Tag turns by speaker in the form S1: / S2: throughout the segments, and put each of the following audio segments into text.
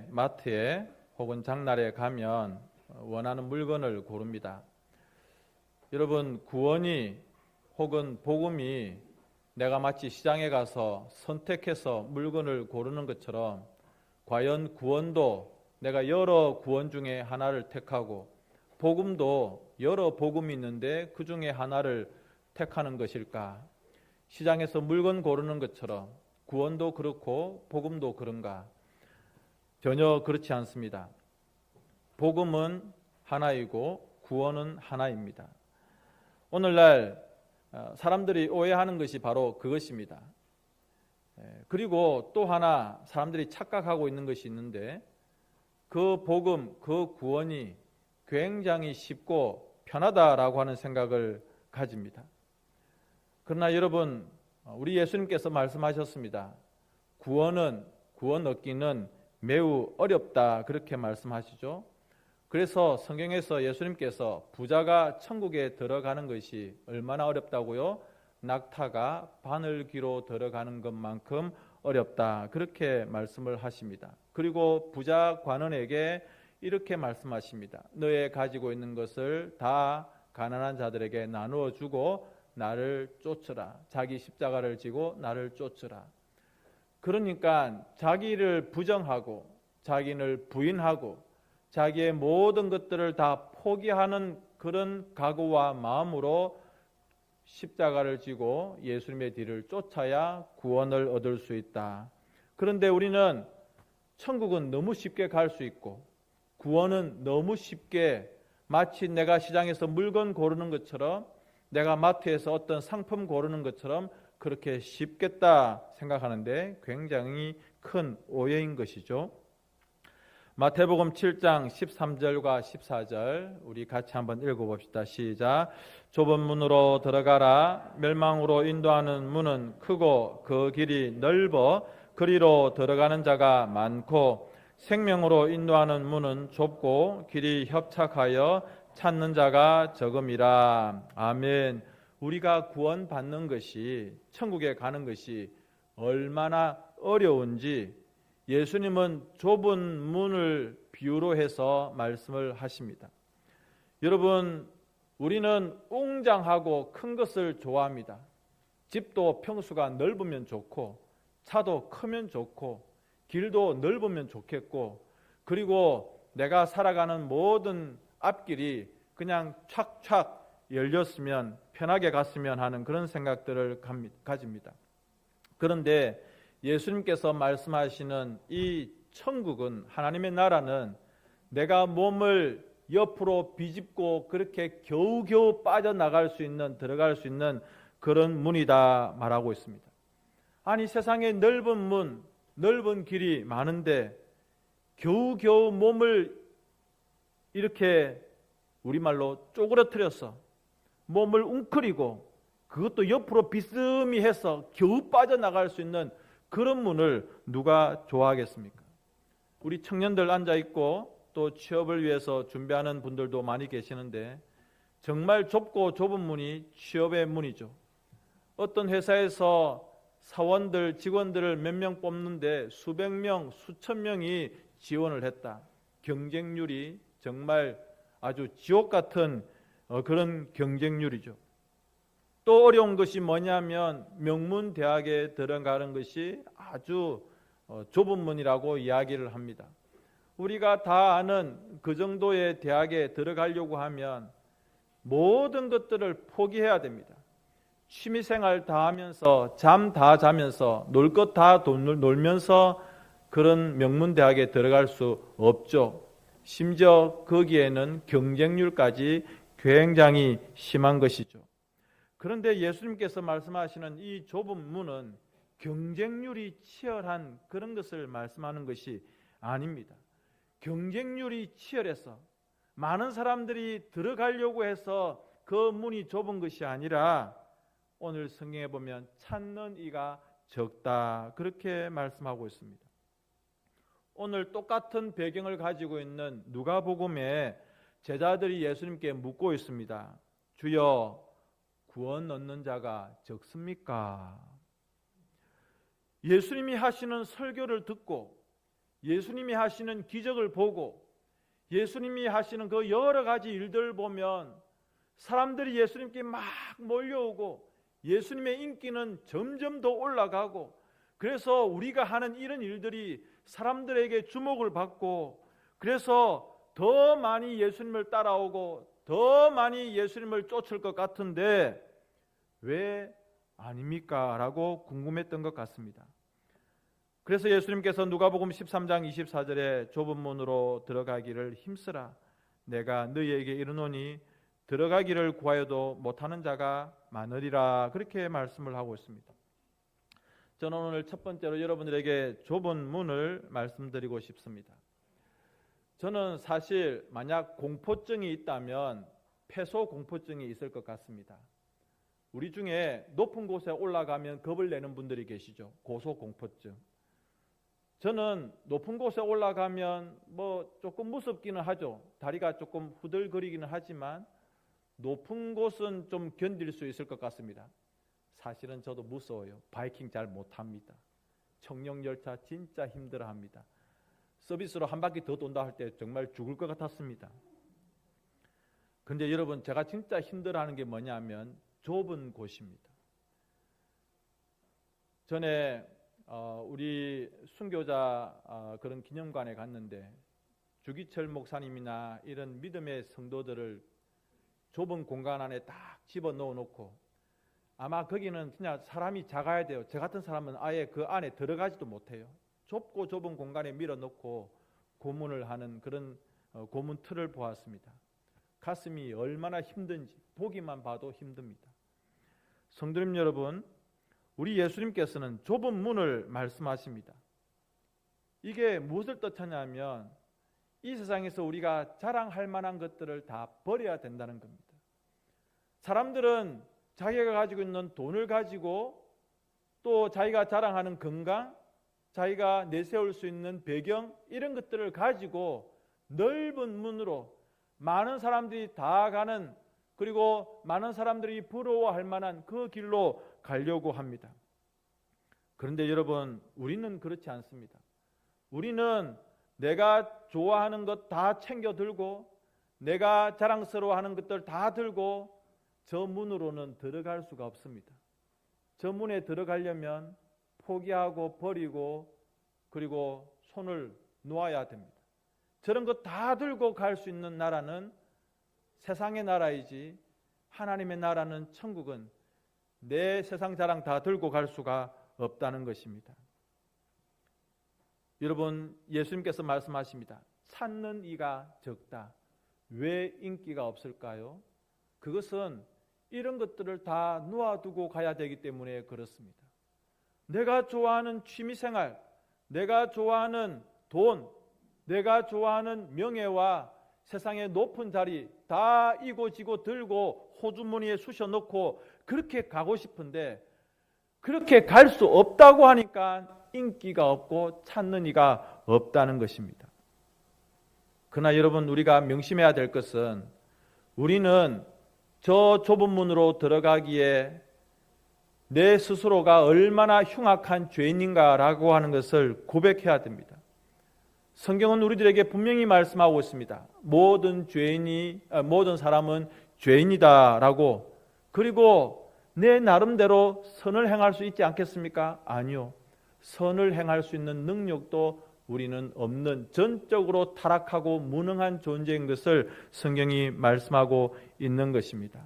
S1: 마트에 혹은 장날에 가면 원하는 물건을 고릅니다. 여러분, 구원이 혹은 복음이 내가 마치 시장에 가서 선택해서 물건을 고르는 것처럼 과연 구원도 내가 여러 구원 중에 하나를 택하고 복음도 여러 복음이 있는데 그 중에 하나를 택하는 것일까? 시장에서 물건 고르는 것처럼 구원도 그렇고 복음도 그런가? 전혀 그렇지 않습니다. 복음은 하나이고 구원은 하나입니다. 오늘날 사람들이 오해하는 것이 바로 그것입니다. 그리고 또 하나 사람들이 착각하고 있는 것이 있는데 그 복음, 그 구원이 굉장히 쉽고 편하다라고 하는 생각을 가집니다. 그러나 여러분, 우리 예수님께서 말씀하셨습니다. 구원 얻기는 매우 어렵다 그렇게 말씀하시죠. 그래서 성경에서 예수님께서 부자가 천국에 들어가는 것이 얼마나 어렵다고요? 낙타가 바늘귀로 들어가는 것만큼 어렵다 그렇게 말씀을 하십니다. 그리고 부자 관원에게 이렇게 말씀하십니다. 너의 가지고 있는 것을 다 가난한 자들에게 나누어 주고 나를 쫓으라. 자기 십자가를 지고 나를 쫓으라. 그러니까 자기를 부정하고 자기를 부인하고 자기의 모든 것들을 다 포기하는 그런 각오와 마음으로 십자가를 지고 예수님의 뒤를 쫓아야 구원을 얻을 수 있다. 그런데 우리는 천국은 너무 쉽게 갈 수 있고 구원은 너무 쉽게 마치 내가 시장에서 물건 고르는 것처럼 내가 마트에서 어떤 상품 고르는 것처럼 그렇게 쉽겠다 생각하는데 굉장히 큰 오해인 것이죠. 마태복음 7장 13절과 14절 우리 같이 한번 읽어봅시다. 시작. 좁은 문으로 들어가라. 멸망으로 인도하는 문은 크고 그 길이 넓어 그리로 들어가는 자가 많고 생명으로 인도하는 문은 좁고 길이 협착하여 찾는 자가 적음이라. 아멘. 우리가 구원받는 것이 천국에 가는 것이 얼마나 어려운지 예수님은 좁은 문을 비유로 해서 말씀을 하십니다. 여러분, 우리는 웅장하고 큰 것을 좋아합니다. 집도 평수가 넓으면 좋고 차도 크면 좋고 길도 넓으면 좋겠고 그리고 내가 살아가는 모든 앞길이 그냥 촥촥 열렸으면 편하게 갔으면 하는 그런 생각들을 가집니다. 그런데 예수님께서 말씀하시는 이 천국은 하나님의 나라는 내가 몸을 옆으로 비집고 그렇게 겨우겨우 빠져나갈 수 있는 들어갈 수 있는 그런 문이다 말하고 있습니다. 아니 세상에 넓은 문, 넓은 길이 많은데 겨우겨우 몸을 이렇게 우리말로 쪼그러뜨려서 몸을 웅크리고 그것도 옆으로 비스듬히 해서 겨우 빠져나갈 수 있는 그런 문을 누가 좋아하겠습니까? 우리 청년들 앉아있고 또 취업을 위해서 준비하는 분들도 많이 계시는데 정말 좁고 좁은 문이 취업의 문이죠. 어떤 회사에서 사원들, 직원들을 몇 명 뽑는데 수백 명, 수천 명이 지원을 했다. 경쟁률이 정말 아주 지옥 같은 그런 경쟁률이죠. 또 어려운 것이 뭐냐면 명문대학에 들어가는 것이 아주 좁은 문이라고 이야기를 합니다. 우리가 다 아는 그 정도의 대학에 들어가려고 하면 모든 것들을 포기해야 됩니다. 취미생활 다 하면서 잠 다 자면서 놀 것 다 놀면서 그런 명문대학에 들어갈 수 없죠. 심지어 거기에는 경쟁률까지 굉장히 심한 것이죠. 그런데 예수님께서 말씀하시는 이 좁은 문은 경쟁률이 치열한 그런 것을 말씀하는 것이 아닙니다. 경쟁률이 치열해서 많은 사람들이 들어가려고 해서 그 문이 좁은 것이 아니라 오늘 성경에 보면 찾는 이가 적다 그렇게 말씀하고 있습니다. 오늘 똑같은 배경을 가지고 있는 누가복음에 제자들이 예수님께 묻고 있습니다. 주여 구원 얻는 자가 적습니까? 예수님이 하시는 설교를 듣고 예수님이 하시는 기적을 보고 예수님이 하시는 그 여러 가지 일들을 보면 사람들이 예수님께 막 몰려오고 예수님의 인기는 점점 더 올라가고, 그래서 우리가 하는 이런 일들이 사람들에게 주목을 받고, 그래서 더 많이 예수님을 따라오고 더 많이 예수님을 쫓을 것 같은데 왜 아닙니까? 라고 궁금했던 것 같습니다. 그래서 예수님께서 누가복음 13장 24절에 좁은 문으로 들어가기를 힘쓰라. 내가 너희에게 이르노니 들어가기를 구하여도 못하는 자가 많으리라. 그렇게 말씀을 하고 있습니다. 저는 오늘 첫 번째로 여러분들에게 좁은 문을 말씀드리고 싶습니다. 저는 사실 만약 공포증이 있다면 폐소 공포증이 있을 것 같습니다. 우리 중에 높은 곳에 올라가면 겁을 내는 분들이 계시죠. 고소 공포증. 저는 높은 곳에 올라가면 조금 무섭기는 하죠. 다리가 조금 후들거리기는 하지만 높은 곳은 좀 견딜 수 있을 것 같습니다. 사실은 저도 무서워요. 바이킹 잘 못합니다. 청룡열차 진짜 힘들어합니다. 서비스로 한 바퀴 더 돈다 할 때 정말 죽을 것 같았습니다. 그런데 여러분, 제가 진짜 힘들어하는 게 뭐냐면 좁은 곳입니다. 전에 우리 순교자 그런 기념관에 갔는데 주기철 목사님이나 이런 믿음의 성도들을 좁은 공간 안에 딱 집어넣어 놓고, 아마 거기는 그냥 사람이 작아야 돼요. 저 같은 사람은 아예 그 안에 들어가지도 못해요. 좁고 좁은 공간에 밀어넣고 고문을 하는 그런 고문 틀을 보았습니다. 가슴이 얼마나 힘든지 보기만 봐도 힘듭니다. 성도님 여러분, 우리 예수님께서는 좁은 문을 말씀하십니다. 이게 무엇을 뜻하냐면 이 세상에서 우리가 자랑할 만한 것들을 다 버려야 된다는 겁니다. 사람들은 자기가 가지고 있는 돈을 가지고, 또 자기가 자랑하는 건강, 자기가 내세울 수 있는 배경, 이런 것들을 가지고 넓은 문으로 많은 사람들이 다 가는, 그리고 많은 사람들이 부러워할 만한 그 길로 가려고 합니다. 그런데 여러분, 우리는 그렇지 않습니다. 우리는 내가 좋아하는 것 다 챙겨 들고 내가 자랑스러워하는 것들 다 들고 저 문으로는 들어갈 수가 없습니다. 저 문에 들어가려면 포기하고 버리고 그리고 손을 놓아야 됩니다. 저런 것 다 들고 갈 수 있는 나라는 세상의 나라이지, 하나님의 나라는, 천국은 내 세상 자랑 다 들고 갈 수가 없다는 것입니다. 여러분, 예수님께서 말씀하십니다. 찾는 이가 적다. 왜 인기가 없을까요? 그것은 이런 것들을 다 놓아두고 가야 되기 때문에 그렇습니다. 내가 좋아하는 취미생활, 내가 좋아하는 돈, 내가 좋아하는 명예와 세상의 높은 자리 다 이고지고 들고 호주머니에 쑤셔넣고 그렇게 가고 싶은데 그렇게 갈 수 없다고 하니까 인기가 없고 찾는 이가 없다는 것입니다. 그러나 여러분, 우리가 명심해야 될 것은 우리는 저 좁은 문으로 들어가기에 내 스스로가 얼마나 흉악한 죄인인가라고 하는 것을 고백해야 됩니다. 성경은 우리들에게 분명히 말씀하고 있습니다. 모든 사람은 죄인이다라고. 그리고 내 나름대로 선을 행할 수 있지 않겠습니까? 아니요. 선을 행할 수 있는 능력도 우리는 없는, 전적으로 타락하고 무능한 존재인 것을 성경이 말씀하고 있는 것입니다.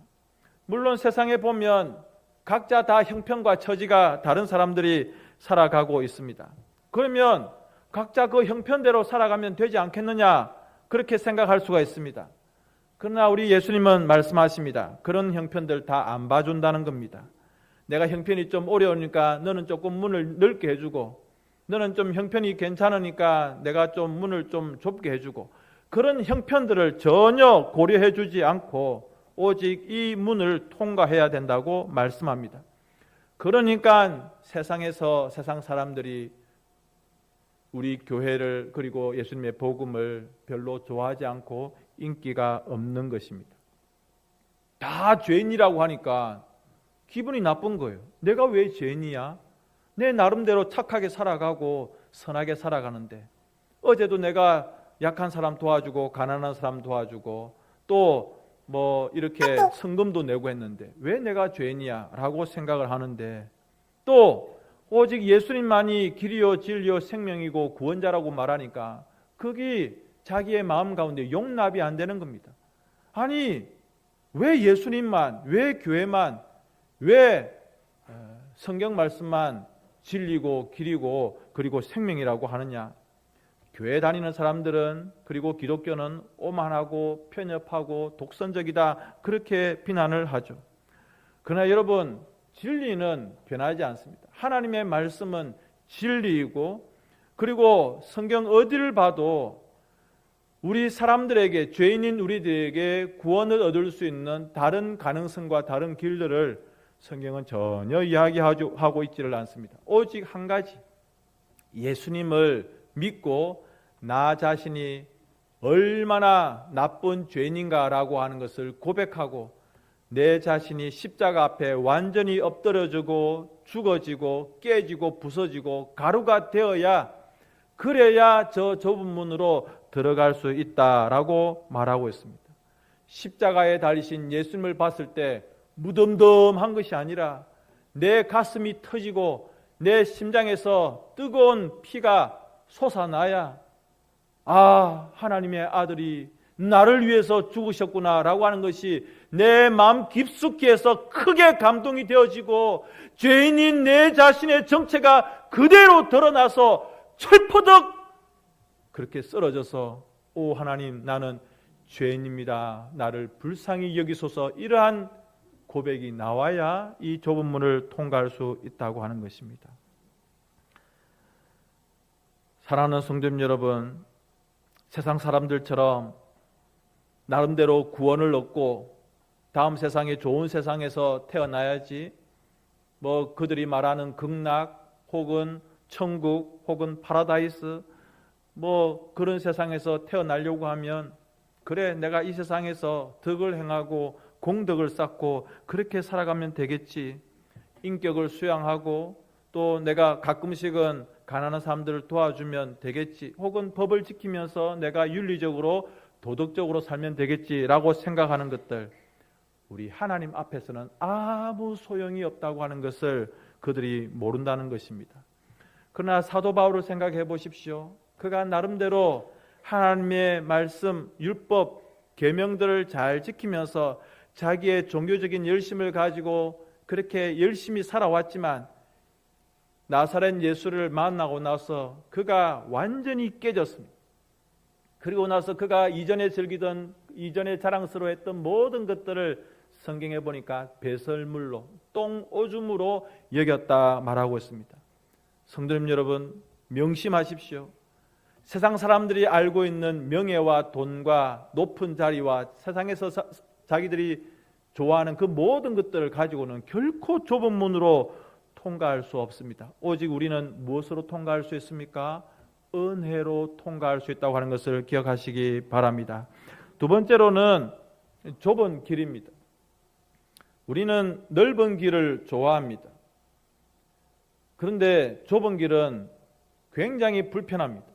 S1: 물론 세상에 보면 각자 다 형편과 처지가 다른 사람들이 살아가고 있습니다. 그러면 각자 그 형편대로 살아가면 되지 않겠느냐, 그렇게 생각할 수가 있습니다. 그러나 우리 예수님은 말씀하십니다. 그런 형편들 다 안 봐준다는 겁니다. 내가 형편이 좀 어려우니까 너는 조금 문을 넓게 해주고, 너는 좀 형편이 괜찮으니까 내가 좀 문을 좀 좁게 해주고, 그런 형편들을 전혀 고려해 주지 않고 오직 이 문을 통과해야 된다고 말씀합니다. 그러니까 세상 사람들이 우리 교회를, 그리고 예수님의 복음을 별로 좋아하지 않고 인기가 없는 것입니다. 다 죄인이라고 하니까 기분이 나쁜 거예요. 내가 왜 죄인이야? 내 나름대로 착하게 살아가고 선하게 살아가는데 어제도 내가 약한 사람 도와주고 가난한 사람 도와주고 또 뭐 이렇게 성금도 내고 했는데 왜 내가 죄인이야 라고 생각을 하는데, 또 오직 예수님만이 길이요 진리요 생명이고 구원자라고 말하니까 그게 자기의 마음 가운데 용납이 안 되는 겁니다. 아니 왜 예수님만, 왜 교회만, 왜 성경 말씀만 진리고 길이고 그리고 생명이라고 하느냐? 교회 다니는 사람들은, 그리고 기독교는 오만하고 편협하고 독선적이다 그렇게 비난을 하죠. 그러나 여러분, 진리는 변하지 않습니다. 하나님의 말씀은 진리이고, 그리고 성경 어디를 봐도 우리 사람들에게, 죄인인 우리들에게 구원을 얻을 수 있는 다른 가능성과 다른 길들을 성경은 전혀 이야기하고 있지를 않습니다. 오직 한 가지, 예수님을 믿고 나 자신이 얼마나 나쁜 죄인인가라고 하는 것을 고백하고 내 자신이 십자가 앞에 완전히 엎드려지고 죽어지고 깨지고 부서지고 가루가 되어야, 그래야 저 좁은 문으로 들어갈 수 있다라고 말하고 있습니다. 십자가에 달리신 예수님을 봤을 때 무덤덤한 것이 아니라 내 가슴이 터지고 내 심장에서 뜨거운 피가 솟아나야, 아, 하나님의 아들이 나를 위해서 죽으셨구나 라고 하는 것이 내 마음 깊숙이에서 크게 감동이 되어지고, 죄인인 내 자신의 정체가 그대로 드러나서 철퍼덕 그렇게 쓰러져서, 오 하나님, 나는 죄인입니다, 나를 불쌍히 여기소서, 이러한 고백이 나와야 이 좁은 문을 통과할 수 있다고 하는 것입니다. 사랑하는 성도님 여러분, 세상 사람들처럼 나름대로 구원을 얻고 다음 세상에, 좋은 세상에서 태어나야지, 뭐 그들이 말하는 극락 혹은 천국 혹은 파라다이스, 뭐 그런 세상에서 태어나려고 하면, 그래 내가 이 세상에서 덕을 행하고 공덕을 쌓고 그렇게 살아가면 되겠지, 인격을 수양하고 또 내가 가끔씩은 가난한 사람들을 도와주면 되겠지, 혹은 법을 지키면서 내가 윤리적으로 도덕적으로 살면 되겠지라고 생각하는 것들, 우리 하나님 앞에서는 아무 소용이 없다고 하는 것을 그들이 모른다는 것입니다. 그러나 사도 바울을 생각해 보십시오. 그가 나름대로 하나님의 말씀, 율법, 계명들을 잘 지키면서 자기의 종교적인 열심을 가지고 그렇게 열심히 살아왔지만, 나사렛 예수를 만나고 나서 그가 완전히 깨졌습니다. 그리고 나서 그가 이전에 즐기던, 이전에 자랑스러워했던 모든 것들을 성경에 보니까 배설물로, 똥오줌으로 여겼다 말하고 있습니다. 성도님 여러분, 명심하십시오. 세상 사람들이 알고 있는 명예와 돈과 높은 자리와 세상에서 자기들이 좋아하는 그 모든 것들을 가지고는 결코 좁은 문으로 통과할 수 없습니다. 오직 우리는 무엇으로 통과할 수 있습니까? 은혜로 통과할 수 있다고 하는 것을 기억하시기 바랍니다. 두 번째로는 좁은 길입니다. 우리는 넓은 길을 좋아합니다. 그런데 좁은 길은 굉장히 불편합니다.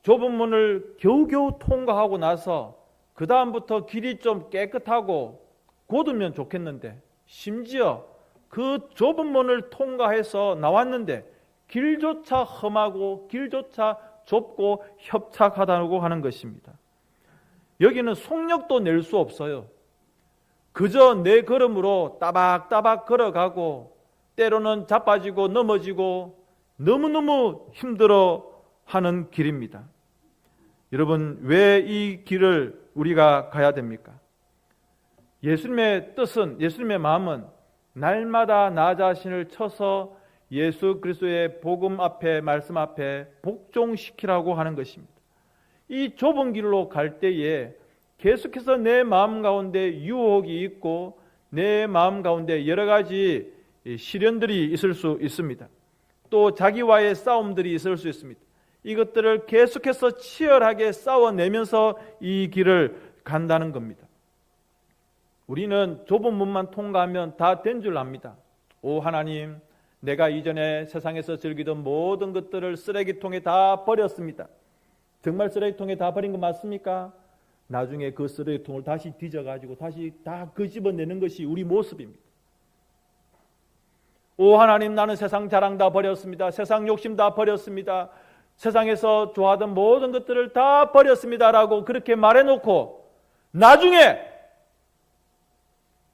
S1: 좁은 문을 겨우겨우 통과하고 나서 그 다음부터 길이 좀 깨끗하고 곧으면 좋겠는데, 심지어 그 좁은 문을 통과해서 나왔는데 길조차 험하고 길조차 좁고 협착하다고 하는 것입니다. 여기는 속력도 낼 수 없어요. 그저 내 걸음으로 따박따박 걸어가고 때로는 자빠지고 넘어지고 너무너무 힘들어하는 길입니다. 여러분, 왜 이 길을 우리가 가야 됩니까? 예수님의 뜻은, 예수님의 마음은 날마다 나 자신을 쳐서 예수 그리스도의 복음 앞에, 말씀 앞에 복종시키라고 하는 것입니다. 이 좁은 길로 갈 때에 계속해서 내 마음 가운데 유혹이 있고 내 마음 가운데 여러 가지 시련들이 있을 수 있습니다. 또 자기와의 싸움들이 있을 수 있습니다. 이것들을 계속해서 치열하게 싸워내면서 이 길을 간다는 겁니다. 우리는 좁은 문만 통과하면 다 된 줄 압니다. 오 하나님, 내가 이전에 세상에서 즐기던 모든 것들을 쓰레기통에 다 버렸습니다. 정말 쓰레기통에 다 버린 거 맞습니까? 나중에 그 쓰레기통을 다시 뒤져가지고 다시 다 끄집어내는 것이 우리 모습입니다. 오 하나님, 나는 세상 자랑 다 버렸습니다. 세상 욕심 다 버렸습니다. 세상에서 좋아하던 모든 것들을 다 버렸습니다라고 그렇게 말해놓고 나중에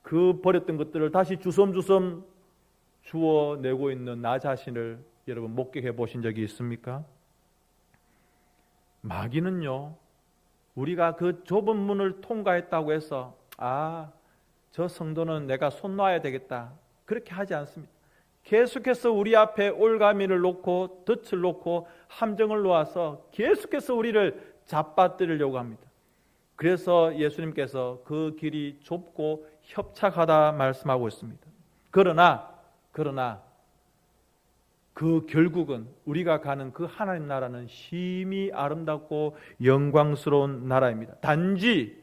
S1: 그 버렸던 것들을 다시 주섬주섬 주워내고 있는 나 자신을 여러분 목격해 보신 적이 있습니까? 마귀는요, 우리가 그 좁은 문을 통과했다고 해서 저 성도는 내가 손 놔야 되겠다, 그렇게 하지 않습니다. 계속해서 우리 앞에 올가미를 놓고 덫을 놓고 함정을 놓아서 계속해서 우리를 잡아뜨리려고 합니다. 그래서 예수님께서 그 길이 좁고 협착하다 말씀하고 있습니다. 그러나 그 결국은 우리가 가는 그 하나님 나라는 심히 아름답고 영광스러운 나라입니다. 단지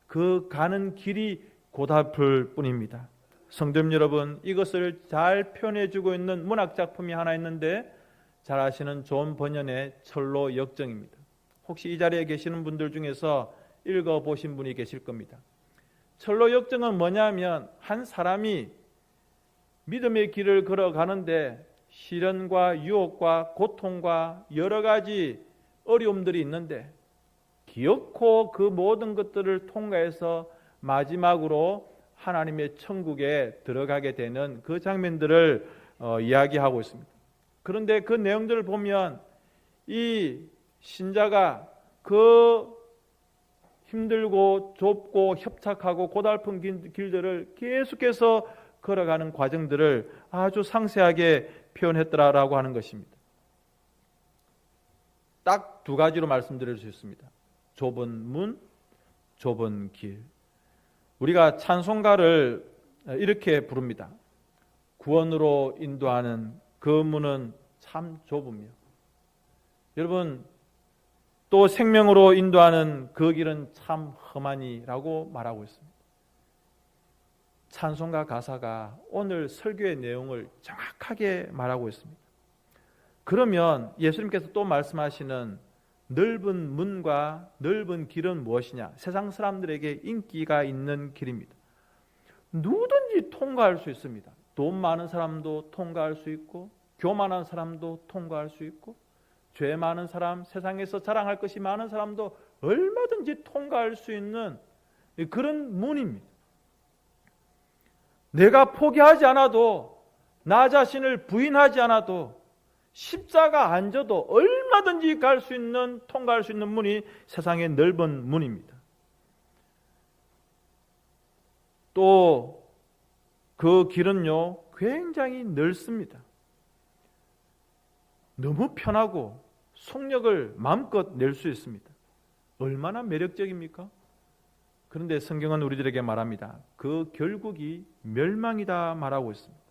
S1: 그 가는 길이 고달플 뿐입니다. 성도님 여러분, 이것을 잘 표현해주고 있는 문학작품이 하나 있는데 잘 아시는 존 버년의 철로 역정입니다. 혹시 이 자리에 계시는 분들 중에서 읽어보신 분이 계실 겁니다. 철로 역정은 뭐냐면 한 사람이 믿음의 길을 걸어가는데 시련과 유혹과 고통과 여러 가지 어려움들이 있는데 기어코 그 모든 것들을 통과해서 마지막으로 하나님의 천국에 들어가게 되는 그 장면들을 이야기하고 있습니다. 그런데 그 내용들을 보면 이 신자가 그 힘들고 좁고 협착하고 고달픈 길들을 계속해서 걸어가는 과정들을 아주 상세하게 표현했더라라고 하는 것입니다. 딱 두 가지로 말씀드릴 수 있습니다. 좁은 문, 좁은 길. 우리가 찬송가를 이렇게 부릅니다. 구원으로 인도하는 그 문은 참 좁으며, 여러분, 또 생명으로 인도하는 그 길은 참 험하니라고 말하고 있습니다. 찬송가 가사가 오늘 설교의 내용을 정확하게 말하고 있습니다. 그러면 예수님께서 또 말씀하시는 넓은 문과 넓은 길은 무엇이냐? 세상 사람들에게 인기가 있는 길입니다. 누구든지 통과할 수 있습니다. 돈 많은 사람도 통과할 수 있고, 교만한 사람도 통과할 수 있고, 죄 많은 사람, 세상에서 자랑할 것이 많은 사람도 얼마든지 통과할 수 있는 그런 문입니다. 내가 포기하지 않아도, 나 자신을 부인하지 않아도, 십자가 안 져도 얼마든지 갈 수 있는, 통과할 수 있는 문이 세상의 넓은 문입니다. 또 그 길은요 굉장히 넓습니다. 너무 편하고 속력을 마음껏 낼 수 있습니다. 얼마나 매력적입니까? 그런데 성경은 우리들에게 말합니다. 그 결국이 멸망이다 말하고 있습니다.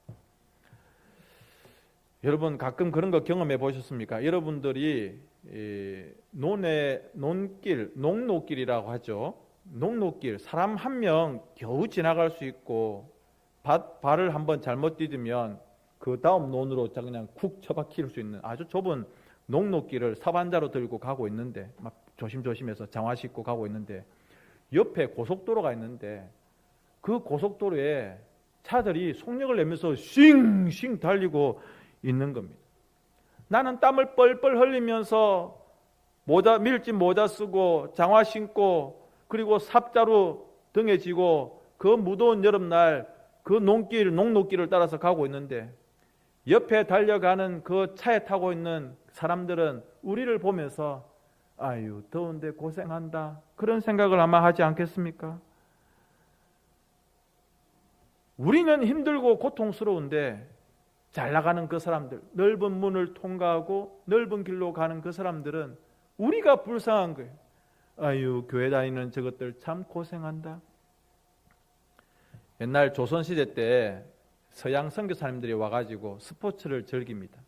S1: 여러분 가끔 그런 거 경험해 보셨습니까? 여러분들이 논길, 농로길이라고 하죠. 농로길, 사람 한 명 겨우 지나갈 수 있고 발을 한번 잘못 디디면 그 다음 논으로 그냥 쿡 처박힐 수 있는 아주 좁은 농로길을 사반자로 들고 가고 있는데, 막 조심조심해서 장화 신고 가고 있는데 옆에 고속도로가 있는데 그 고속도로에 차들이 속력을 내면서 싱싱 달리고 있는 겁니다. 나는 땀을 뻘뻘 흘리면서 밀짚 모자 쓰고 장화 신고 그리고 삽자루 등에 지고 그 무더운 여름날 그 농로길을 따라서 가고 있는데 옆에 달려가는 그 차에 타고 있는 사람들은 우리를 보면서 아유 더운데 고생한다, 그런 생각을 아마 하지 않겠습니까? 우리는 힘들고 고통스러운데 잘 나가는 그 사람들, 넓은 문을 통과하고 넓은 길로 가는 그 사람들은 우리가 불쌍한 거예요. 아유 교회 다니는 저것들 참 고생한다. 옛날 조선시대 때 서양 선교사님들이 와가지고 스포츠를 즐깁니다.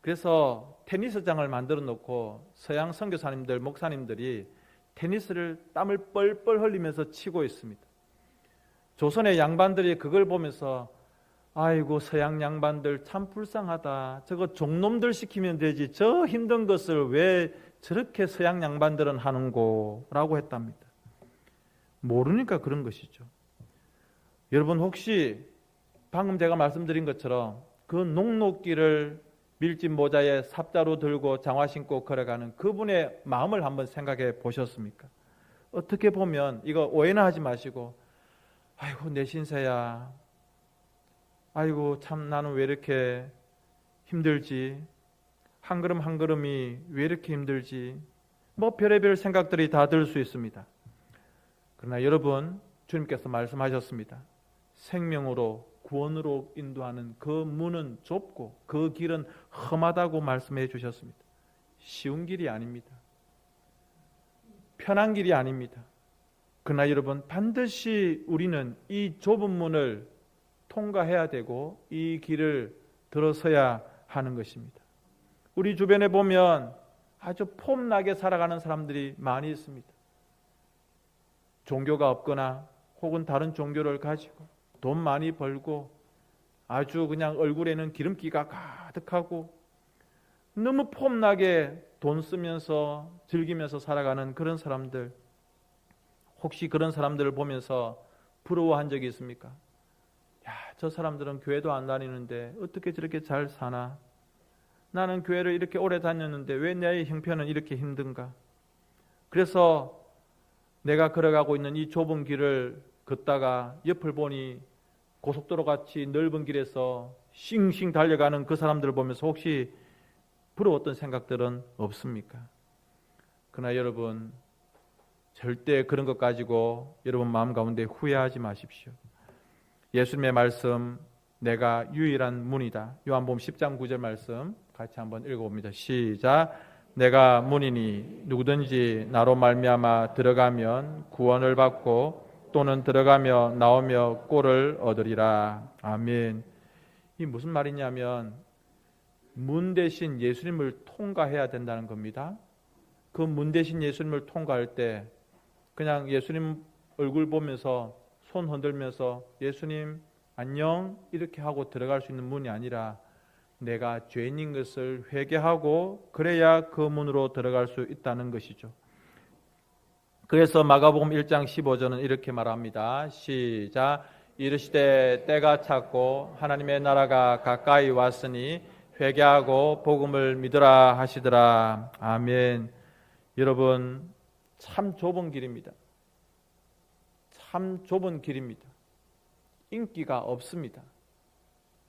S1: 그래서 테니스장을 만들어 놓고 서양 선교사님들, 목사님들이 테니스를 땀을 뻘뻘 흘리면서 치고 있습니다. 조선의 양반들이 그걸 보면서 아이고 서양 양반들 참 불쌍하다. 저거 종놈들 시키면 되지. 저 힘든 것을 왜 저렇게 서양 양반들은 하는고라고 했답니다. 모르니까 그런 것이죠. 여러분 혹시 방금 제가 말씀드린 것처럼 그 녹록기를 밀짚 모자에 삽자루 들고 장화 신고 걸어가는 그분의 마음을 한번 생각해 보셨습니까? 어떻게 보면 이거 오해나 하지 마시고 아이고 내 신세야, 아이고 참 나는 왜 이렇게 힘들지, 한 걸음 한 걸음이 왜 이렇게 힘들지, 뭐 별의별 생각들이 다 들 수 있습니다. 그러나 여러분, 주님께서 말씀하셨습니다. 생명으로 구원으로 인도하는 그 문은 좁고 그 길은 험하다고 말씀해 주셨습니다. 쉬운 길이 아닙니다. 편한 길이 아닙니다. 그러나 여러분, 반드시 우리는 이 좁은 문을 통과해야 되고 이 길을 들어서야 하는 것입니다. 우리 주변에 보면 아주 폼나게 살아가는 사람들이 많이 있습니다. 종교가 없거나 혹은 다른 종교를 가지고 돈 많이 벌고 아주 그냥 얼굴에는 기름기가 가득하고 너무 폼나게 돈 쓰면서 즐기면서 살아가는 그런 사람들, 혹시 그런 사람들을 보면서 부러워한 적이 있습니까? 야, 저 사람들은 교회도 안 다니는데 어떻게 저렇게 잘 사나? 나는 교회를 이렇게 오래 다녔는데 왜 내 형편은 이렇게 힘든가? 그래서 내가 걸어가고 있는 이 좁은 길을 걷다가 옆을 보니 고속도로 같이 넓은 길에서 싱싱 달려가는 그 사람들을 보면서 혹시 부러웠던 생각들은 없습니까? 그러나 여러분, 절대 그런 것 가지고 여러분 마음 가운데 후회하지 마십시오. 예수님의 말씀, 내가 유일한 문이다. 요한복음 10장 9절 말씀 같이 한번 읽어봅니다. 시작. 내가 문이니 누구든지 나로 말미암아 들어가면 구원을 받고 또는 들어가며 나오며 꼴을 얻으리라. 아멘. 이 무슨 말이냐면 문 대신 예수님을 통과해야 된다는 겁니다. 그 문 대신 예수님을 통과할 때 그냥 예수님 얼굴 보면서 손 흔들면서 예수님 안녕 이렇게 하고 들어갈 수 있는 문이 아니라 내가 죄인인 것을 회개하고 그래야 그 문으로 들어갈 수 있다는 것이죠. 그래서 마가복음 1장 15절은 이렇게 말합니다. 시작. 이르시되 때가 찼고 하나님의 나라가 가까이 왔으니 회개하고 복음을 믿으라 하시더라. 아멘. 여러분, 참 좁은 길입니다. 참 좁은 길입니다. 인기가 없습니다.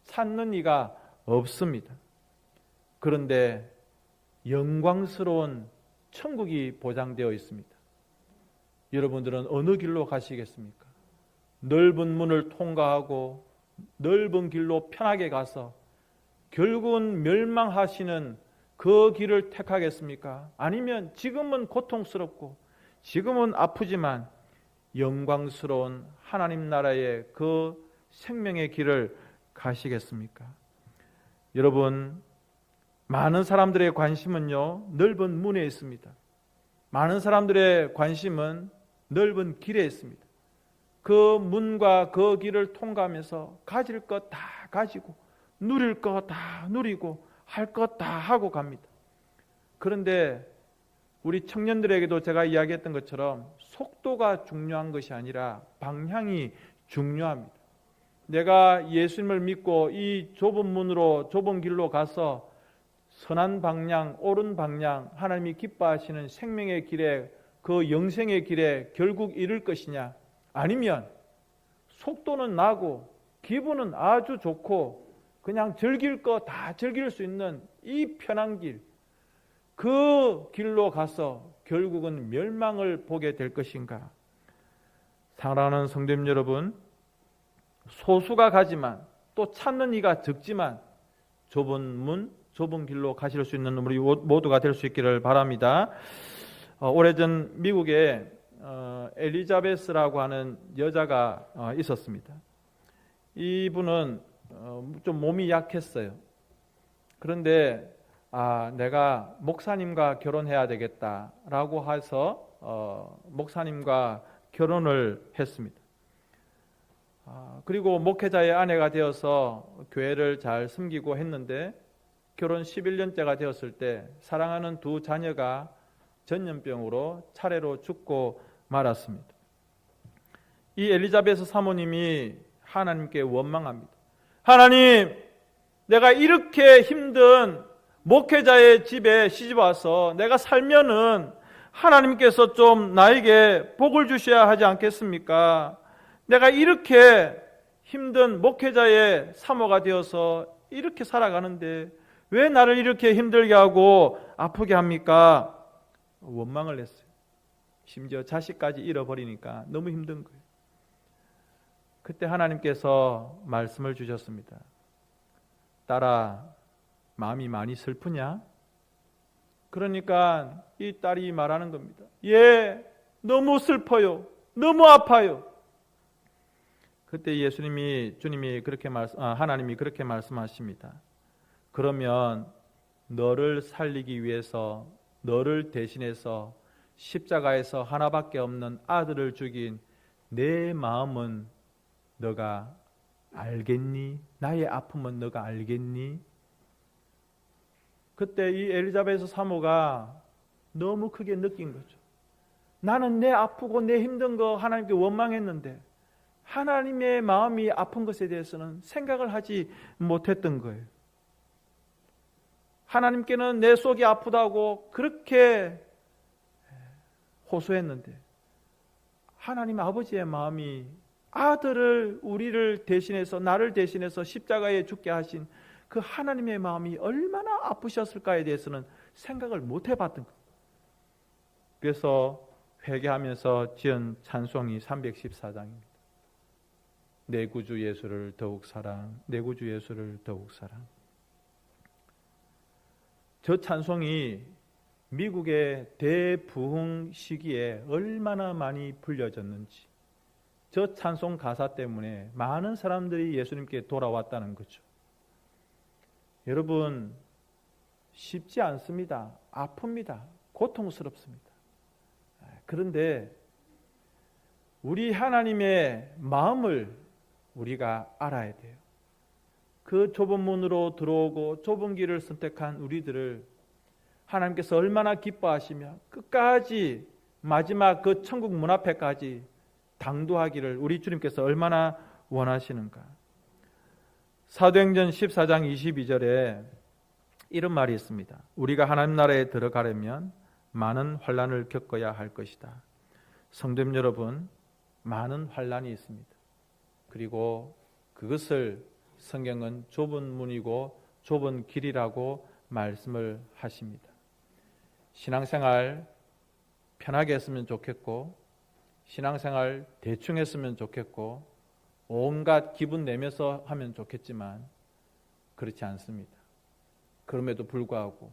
S1: 찾는 이가 없습니다. 그런데 영광스러운 천국이 보장되어 있습니다. 여러분들은 어느 길로 가시겠습니까? 넓은 문을 통과하고 넓은 길로 편하게 가서 결국은 멸망하시는 그 길을 택하겠습니까? 아니면 지금은 고통스럽고 지금은 아프지만 영광스러운 하나님 나라의 그 생명의 길을 가시겠습니까? 여러분, 많은 사람들의 관심은요, 넓은 문에 있습니다. 많은 사람들의 관심은 넓은 길에 있습니다. 그 문과 그 길을 통과하면서 가질 것 다 가지고 누릴 것 다 누리고 할 것 다 하고 갑니다. 그런데 우리 청년들에게도 제가 이야기했던 것처럼 속도가 중요한 것이 아니라 방향이 중요합니다. 내가 예수님을 믿고 이 좁은 문으로 좁은 길로 가서 선한 방향, 옳은 방향, 하나님이 기뻐하시는 생명의 길에 그 영생의 길에 결국 이를 것이냐, 아니면 속도는 나고 기분은 아주 좋고 그냥 즐길 거 다 즐길 수 있는 이 편한 길, 그 길로 가서 결국은 멸망을 보게 될 것인가? 사랑하는 성도님 여러분, 소수가 가지만 또 찾는 이가 적지만 좁은 문, 좁은 길로 가실 수 있는 우리 모두가 될 수 있기를 바랍니다. 오래전 미국에 엘리자베스라고 하는 여자가 있었습니다. 이분은 좀 몸이 약했어요. 그런데 내가 목사님과 결혼해야 되겠다라고 해서 목사님과 결혼을 했습니다. 그리고 목회자의 아내가 되어서 교회를 잘 섬기고 했는데 결혼 11년째가 되었을 때 사랑하는 두 자녀가 전염병으로 차례로 죽고 말았습니다. 이 엘리자베스 사모님이 하나님께 원망합니다. 하나님, 내가 이렇게 힘든 목회자의 집에 시집 와서 내가 살면은 하나님께서 좀 나에게 복을 주셔야 하지 않겠습니까? 내가 이렇게 힘든 목회자의 사모가 되어서 이렇게 살아가는데 왜 나를 이렇게 힘들게 하고 아프게 합니까? 원망을 했어요. 심지어 자식까지 잃어버리니까 너무 힘든 거예요. 그때 하나님께서 말씀을 주셨습니다. 딸아, 마음이 많이 슬프냐? 그러니까 이 딸이 말하는 겁니다. 예, 너무 슬퍼요. 너무 아파요. 그때 하나님이 그렇게 말씀하십니다. 그러면 너를 살리기 위해서 너를 대신해서 십자가에서 하나밖에 없는 아들을 죽인 내 마음은 너가 알겠니? 나의 아픔은 너가 알겠니? 그때 이 엘리자베스 사모가 너무 크게 느낀 거죠. 나는 내 아프고 내 힘든 거 하나님께 원망했는데 하나님의 마음이 아픈 것에 대해서는 생각을 하지 못했던 거예요. 하나님께는 내 속이 아프다고 그렇게 호소했는데 하나님 아버지의 마음이 아들을 우리를 대신해서 나를 대신해서 십자가에 죽게 하신 그 하나님의 마음이 얼마나 아프셨을까에 대해서는 생각을 못 해봤던 거예요. 그래서 회개하면서 지은 찬송이 314장입니다. 내 구주 예수를 더욱 사랑, 내 구주 예수를 더욱 사랑. 저 찬송이 미국의 대부흥 시기에 얼마나 많이 불려졌는지, 저 찬송 가사 때문에 많은 사람들이 예수님께 돌아왔다는 거죠. 여러분, 쉽지 않습니다. 아픕니다. 고통스럽습니다. 그런데 우리 하나님의 마음을 우리가 알아야 돼요. 그 좁은 문으로 들어오고 좁은 길을 선택한 우리들을 하나님께서 얼마나 기뻐하시며 끝까지 마지막 그 천국 문 앞에까지 당도하기를 우리 주님께서 얼마나 원하시는가. 사도행전 14장 22절에 이런 말이 있습니다. 우리가 하나님 나라에 들어가려면 많은 환난을 겪어야 할 것이다. 성도님 여러분, 많은 환난이 있습니다. 그리고 그것을 성경은 좁은 문이고 좁은 길이라고 말씀을 하십니다. 신앙생활 편하게 했으면 좋겠고, 신앙생활 대충 했으면 좋겠고, 온갖 기분 내면서 하면 좋겠지만 그렇지 않습니다. 그럼에도 불구하고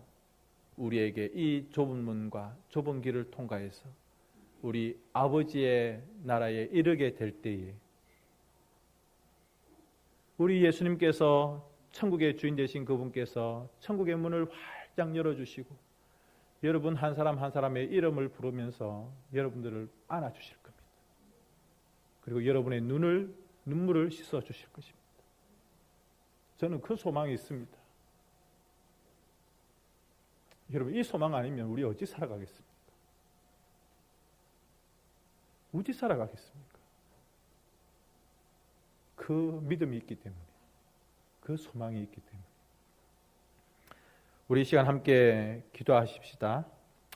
S1: 우리에게 이 좁은 문과 좁은 길을 통과해서 우리 아버지의 나라에 이르게 될 때에 우리 예수님께서 천국의 주인 되신 그분께서 천국의 문을 활짝 열어주시고 여러분 한 사람 한 사람의 이름을 부르면서 여러분들을 안아주실 겁니다. 그리고 여러분의 눈물을 씻어주실 것입니다. 저는 그 소망이 있습니다. 여러분, 이 소망 아니면 우리 어찌 살아가겠습니까? 어찌 살아가겠습니까? 그 믿음이 있기 때문에, 그 소망이 있기 때문에. 우리 이 시간 함께 기도하십시다.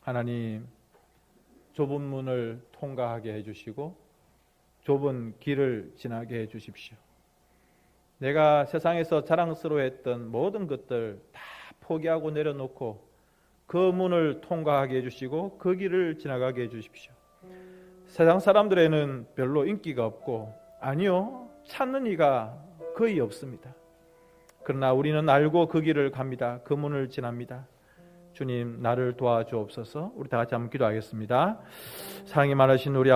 S1: 하나님, 좁은 문을 통과하게 해주시고 좁은 길을 지나게 해주십시오. 내가 세상에서 자랑스러워했던 모든 것들 다 포기하고 내려놓고 그 문을 통과하게 해주시고 그 길을 지나가게 해주십시오. 세상 사람들에는 별로 인기가 없고, 아니요, 찾는 이가 거의 없습니다. 그러나 우리는 알고 그 길을 갑니다. 그 문을 지납니다. 주님, 나를 도와주옵소서. 우리 다 같이 한번 기도하겠습니다. 사랑이 많으신 우리